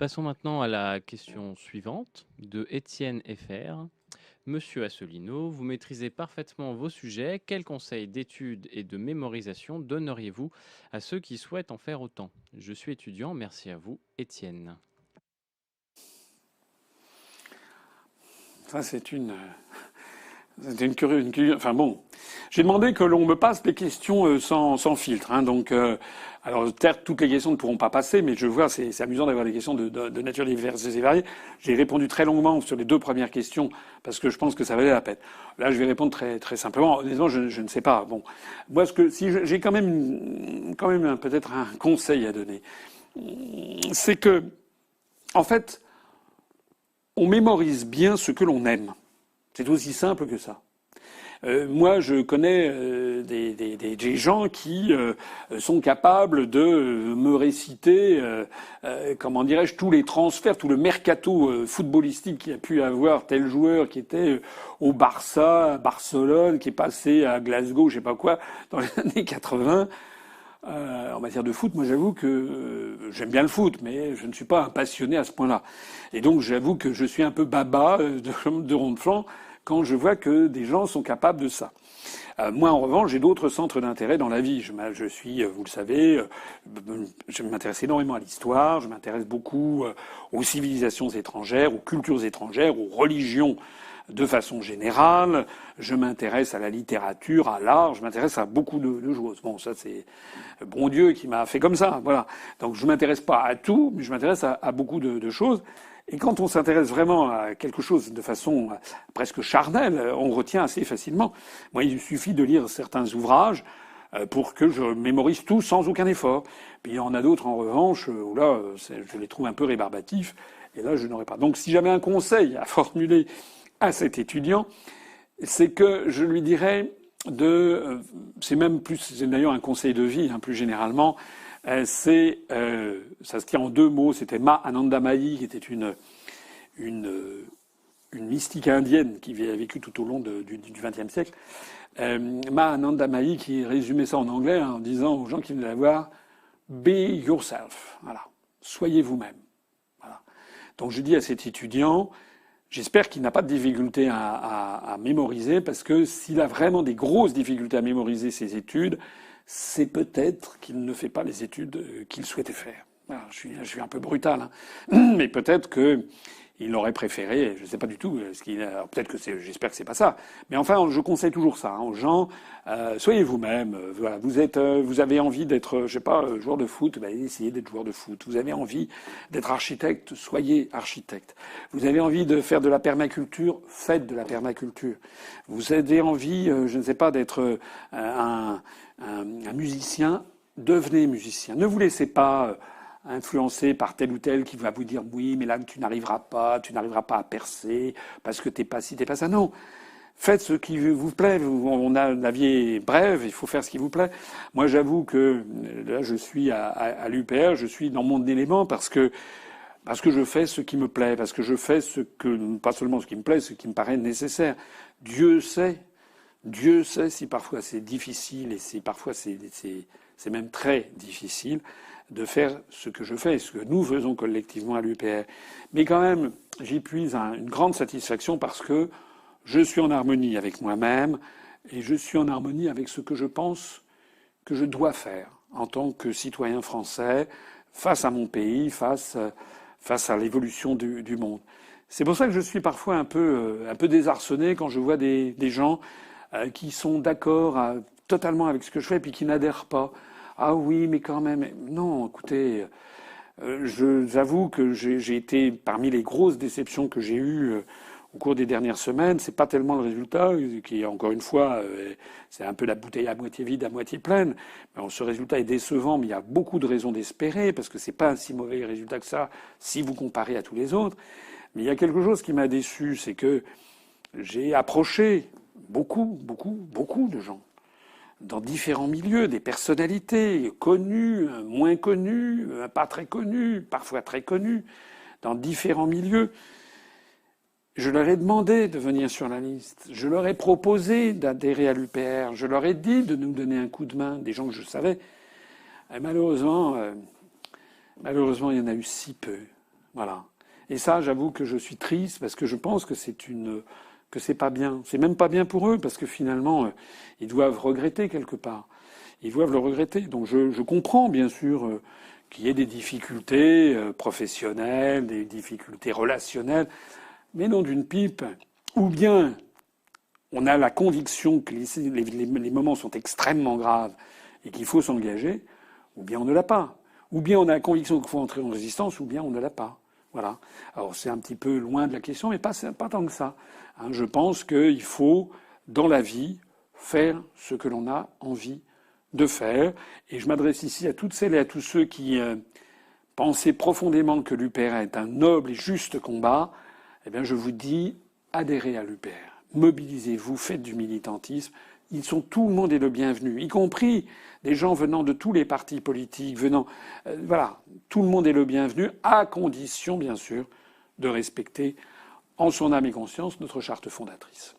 Passons maintenant à la question suivante de Étienne FR. Monsieur Asselineau, vous maîtrisez parfaitement vos sujets. Quels conseils d'études et de mémorisation donneriez-vous à ceux qui souhaitent en faire autant? Je suis étudiant, merci à vous, Étienne. Ça, enfin bon, j'ai demandé que l'on me passe les questions sans filtre. Hein, donc, alors, certes, toutes les questions ne pourront pas passer, mais je vois, c'est amusant d'avoir des questions de nature diverses et variées. J'ai répondu très longuement sur les deux premières questions parce que je pense que ça valait la peine. Là, je vais répondre très simplement. Honnêtement, je ne sais pas. Bon, moi, j'ai quand même peut-être un conseil à donner, c'est que, en fait, on mémorise bien ce que l'on aime. C'est aussi simple que ça. Moi, je connais des gens qui sont capables de me réciter, comment dirais-je, tous les transferts, tout le mercato footballistique qu'il y a pu avoir, tel joueur qui était au Barça, à Barcelone, qui est passé à Glasgow, je sais pas quoi, dans les années 80. En matière de foot, moi j'avoue que j'aime bien le foot, mais je ne suis pas un passionné à ce point-là. Et donc j'avoue que je suis un peu baba de rond-de-flanc quand je vois que des gens sont capables de ça. Moi, en revanche, j'ai d'autres centres d'intérêt dans la vie. Je suis, vous le savez, je m'intéresse énormément à l'histoire, je m'intéresse beaucoup aux civilisations étrangères, aux cultures étrangères, aux religions de façon générale. Je m'intéresse à la littérature, à l'art, je m'intéresse à beaucoup de choses. Bon, ça c'est bon Dieu qui m'a fait comme ça, voilà. Donc je m'intéresse pas à tout, mais je m'intéresse à beaucoup de choses. Et quand on s'intéresse vraiment à quelque chose de façon presque charnelle, on retient assez facilement. Moi, il suffit de lire certains ouvrages pour que je mémorise tout sans aucun effort. Puis il y en a d'autres, en revanche, où là, je les trouve un peu rébarbatifs. Et là, je n'aurais pas. Donc si j'avais un conseil à formuler à cet étudiant, c'est que je lui dirais c'est même plus, c'est d'ailleurs un conseil de vie, hein, plus généralement, ça se tient en deux mots. C'était Ma Anandamayi, qui était une, une mystique indienne qui a vécu tout au long du XXe siècle. Ma Anandamayi qui résumait ça en anglais en disant aux gens qui venaient la voir, be yourself. Voilà. Soyez vous-même. Voilà. Donc je dis à cet étudiant, j'espère qu'il n'a pas de difficulté à mémoriser, parce que s'il a vraiment des grosses difficultés à mémoriser ses études, c'est peut-être qu'il ne fait pas les études qu'il souhaitait faire. Voilà, je suis un peu brutal, hein. Mais peut-être qu'il aurait préféré, je ne sais pas du tout, peut-être que j'espère que c'est pas ça. Mais enfin, je conseille toujours ça, hein, aux gens, soyez vous-même. Voilà, vous avez envie d'être, je sais pas, joueur de foot, ben, essayez d'être joueur de foot. Vous avez envie d'être architecte, soyez architecte. Vous avez envie de faire de la permaculture, faites de la permaculture. Vous avez envie, je ne sais pas, d'être un musicien, devenez musicien. Ne vous laissez pas influencé par tel ou tel qui va vous dire oui, mais là tu n'arriveras pas à percer parce que t'es pas ci, t'es pas ça. Non. Faites ce qui vous plaît. La vie est brève, il faut faire ce qui vous plaît. Moi, j'avoue que là, je suis à l'UPR, je suis dans mon élément parce que je fais ce qui me plaît, parce que je fais pas seulement ce qui me plaît, ce qui me paraît nécessaire. Dieu sait, Dieu sait si parfois c'est difficile et si parfois c'est même très difficile de faire ce que je fais, ce que nous faisons collectivement à l'UPR. Mais quand même, j'y puise une grande satisfaction parce que je suis en harmonie avec moi-même et je suis en harmonie avec ce que je pense que je dois faire en tant que citoyen français face à mon pays, face à l'évolution du monde. C'est pour ça que je suis parfois un peu désarçonné quand je vois des gens qui sont d'accord totalement avec ce que je fais puis qui n'adhèrent pas. Ah oui, mais quand même. Non, écoutez, j'avoue que j'ai été parmi les grosses déceptions que j'ai eues au cours des dernières semaines. C'est pas tellement le résultat, qui encore une fois, c'est un peu la bouteille à moitié vide, à moitié pleine. Mais ce résultat est décevant, mais il y a beaucoup de raisons d'espérer, parce que c'est pas un si mauvais résultat que ça, si vous comparez à tous les autres. Mais il y a quelque chose qui m'a déçu, c'est que j'ai approché beaucoup de gens dans différents milieux, des personnalités connues, moins connues, pas très connues, parfois très connues, dans différents milieux. Je leur ai demandé de venir sur la liste. Je leur ai proposé d'adhérer à l'UPR. Je leur ai dit de nous donner un coup de main, des gens que je savais. Et malheureusement, il y en a eu si peu. Voilà. Et ça, j'avoue que je suis triste parce que je pense que que c'est pas bien. C'est même pas bien pour eux parce que finalement, ils doivent regretter quelque part. Ils doivent le regretter. Donc je comprends bien sûr qu'il y ait des difficultés professionnelles, des difficultés relationnelles, mais non d'une pipe. Ou bien on a la conviction que les moments sont extrêmement graves et qu'il faut s'engager, ou bien on ne l'a pas. Ou bien on a la conviction qu'il faut entrer en résistance, ou bien on ne l'a pas. Voilà. Alors c'est un petit peu loin de la question, mais pas tant que ça. Hein, je pense qu'il faut, dans la vie, faire ce que l'on a envie de faire. Et je m'adresse ici à toutes celles et à tous ceux qui pensaient profondément que l'UPR est un noble et juste combat. Eh bien, je vous dis, adhérez à l'UPR. Mobilisez-vous, faites du militantisme. Tout le monde est le bienvenu, y compris des gens venant de tous les partis politiques, voilà, tout le monde est le bienvenu, à condition, bien sûr, de respecter en son âme et conscience notre charte fondatrice.